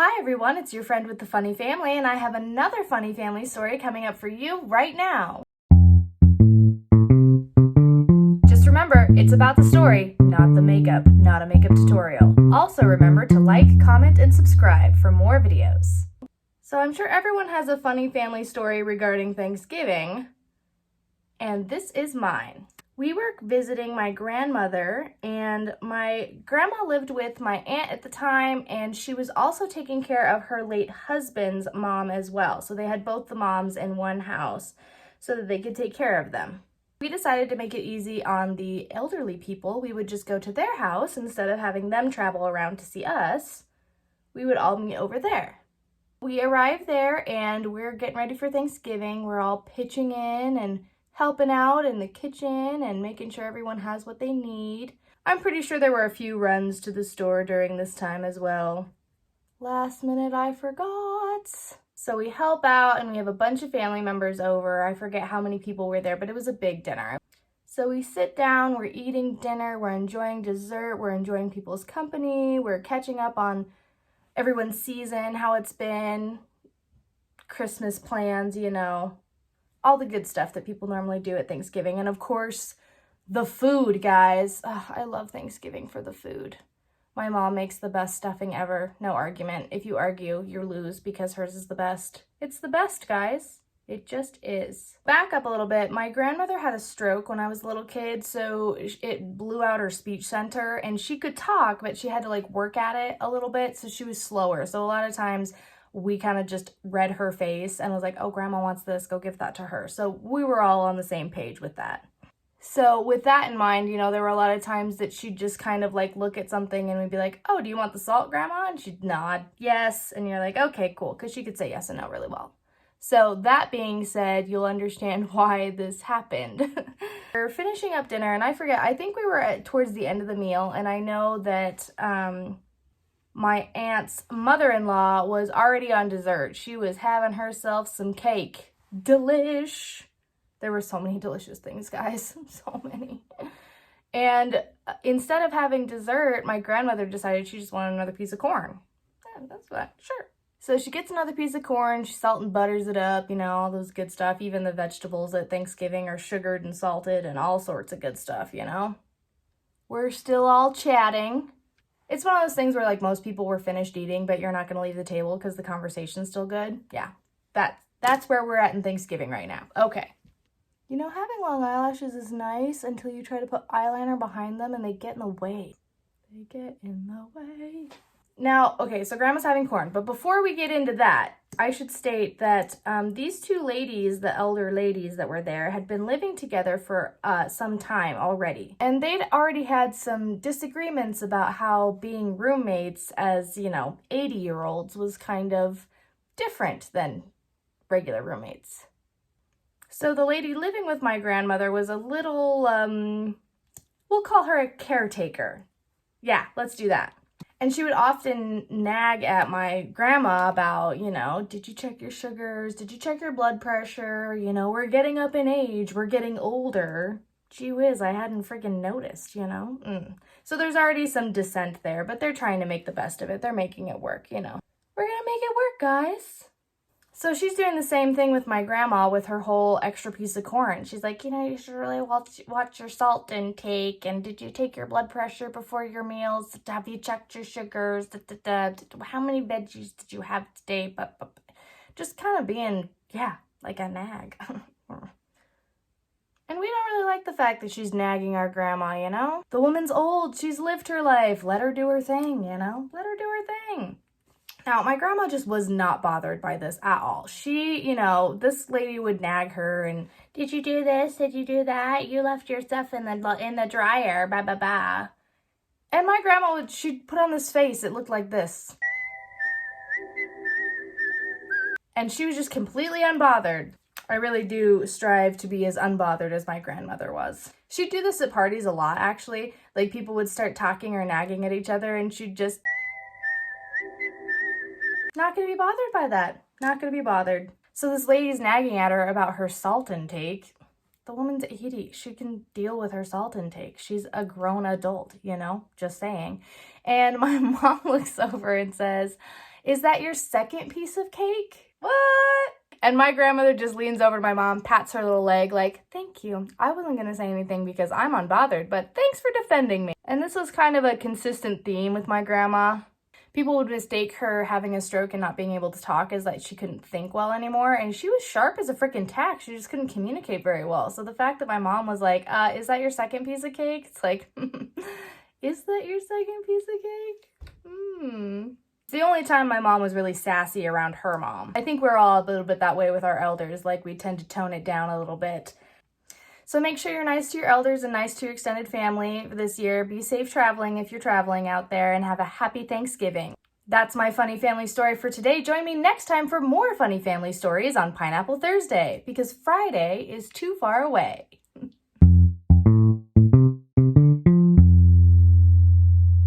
Hi everyone, it's your friend with the funny family, and I have another funny family story coming up for you right now. Just remember, it's about the story, not the makeup, not a makeup tutorial. Also remember to like, comment, and subscribe for more videos. So I'm sure everyone has a funny family story regarding Thanksgiving, and this is mine. We were visiting my grandmother, and my grandma lived with my aunt at the time, and she was also taking care of her late husband's mom as well. So they had both the moms in one house so that they could take care of them. We decided to make it easy on the elderly people. We would just go to their house instead of having them travel around to see us. We would all meet over there. We arrived there and we're getting ready for Thanksgiving. We're all pitching in and helping out in the kitchen and making sure everyone has what they need. I'm pretty sure there were a few runs to the store during this time as well. Last minute I forgot. So we help out and we have a bunch of family members over. I forget how many people were there, but it was a big dinner. So we sit down, we're eating dinner, we're enjoying dessert, we're enjoying people's company, we're catching up on everyone's season, how it's been, Christmas plans, you know, all the good stuff that people normally do at Thanksgiving. And of course, the food, guys. I love Thanksgiving for the food. My mom makes the best stuffing ever. No argument. If you argue, you lose because hers is the best. It's the best, guys. It just is. Back up a little bit. My grandmother had a stroke when I was a little kid, so it blew out her speech center, and she could talk, but she had to like work at it a little bit, so she was slower. So a lot of times we kind of just read her face and was like, oh, grandma wants this, go give that to her. So we were all on the same page with that. So with that in mind, you know, there were a lot of times that she'd just kind of like look at something and we'd be like, oh, do you want the salt, grandma? And she'd nod, yes. And you're like, okay, cool. Because she could say yes and no really well. So that being said, you'll understand why this happened. We're finishing up dinner and I forget, I think we were towards the end of the meal. And I know that, my aunt's mother-in-law was already on dessert. She was having herself some cake. Delish. There were so many delicious things, guys. So many. And instead of having dessert, my grandmother decided she just wanted another piece of corn. Yeah, that's what, sure. So she gets another piece of corn, she salt and butters it up, you know, all those good stuff. Even the vegetables at Thanksgiving are sugared and salted and all sorts of good stuff, you know. We're still all chatting. It's one of those things where like most people were finished eating, but you're not going to leave the table because the conversation's still good. Yeah, that's where we're at in Thanksgiving right now. Okay. You know, having long eyelashes is nice until you try to put eyeliner behind them and they get in the way. They get in the way. Now, okay, so grandma's having corn, but before we get into that, I should state that these two ladies, the elder ladies that were there, had been living together for some time already. And they'd already had some disagreements about how being roommates as, you know, 80-year-olds was kind of different than regular roommates. So the lady living with my grandmother was a little, we'll call her a caretaker. Yeah, let's do that. And she would often nag at my grandma about, you know, did you check your sugars? Did you check your blood pressure? You know, we're getting up in age. We're getting older. Gee whiz, I hadn't freaking noticed, you know? So there's already some dissent there, but they're trying to make the best of it. They're making it work, you know? We're gonna make it work, guys. So she's doing the same thing with my grandma with her whole extra piece of corn. She's like, you know, you should really watch your salt intake. And did you take your blood pressure before your meals? Have you checked your sugars? How many veggies did you have today? But just kind of being, yeah, like a nag. And we don't really like the fact that she's nagging our grandma, you know? The woman's old. She's lived her life. Let her do her thing, you know? Let her do her thing. Now, my grandma just was not bothered by this at all. She, you know, this lady would nag her and, did you do this? Did you do that? You left your stuff in the dryer, blah, blah, blah. And my grandma she'd put on this face. It looked like this. And she was just completely unbothered. I really do strive to be as unbothered as my grandmother was. She'd do this at parties a lot, actually. Like, people would start talking or nagging at each other, and she'd just... Not gonna be bothered by that. Not gonna be bothered. So this lady's nagging at her about her salt intake. The woman's 80. She can deal with her salt intake. She's a grown adult, you know? Just saying. And my mom looks over and says, Is that your second piece of cake? What? And my grandmother just leans over to my mom, pats her little leg like, thank you. I wasn't going to say anything because I'm unbothered, but thanks for defending me. And this was kind of a consistent theme with my grandma. People would mistake her having a stroke and not being able to talk as like she couldn't think well anymore. And she was sharp as a freaking tack. She just couldn't communicate very well. So the fact that my mom was like, is that your second piece of cake? It's like, is that your second piece of cake? It's the only time my mom was really sassy around her mom. I think we're all a little bit that way with our elders. Like we tend to tone it down a little bit. So make sure you're nice to your elders and nice to your extended family this year. Be safe traveling if you're traveling out there, and have a happy Thanksgiving. That's my funny family story for today. Join me next time for more funny family stories on Pineapple Thursday, because Friday is too far away.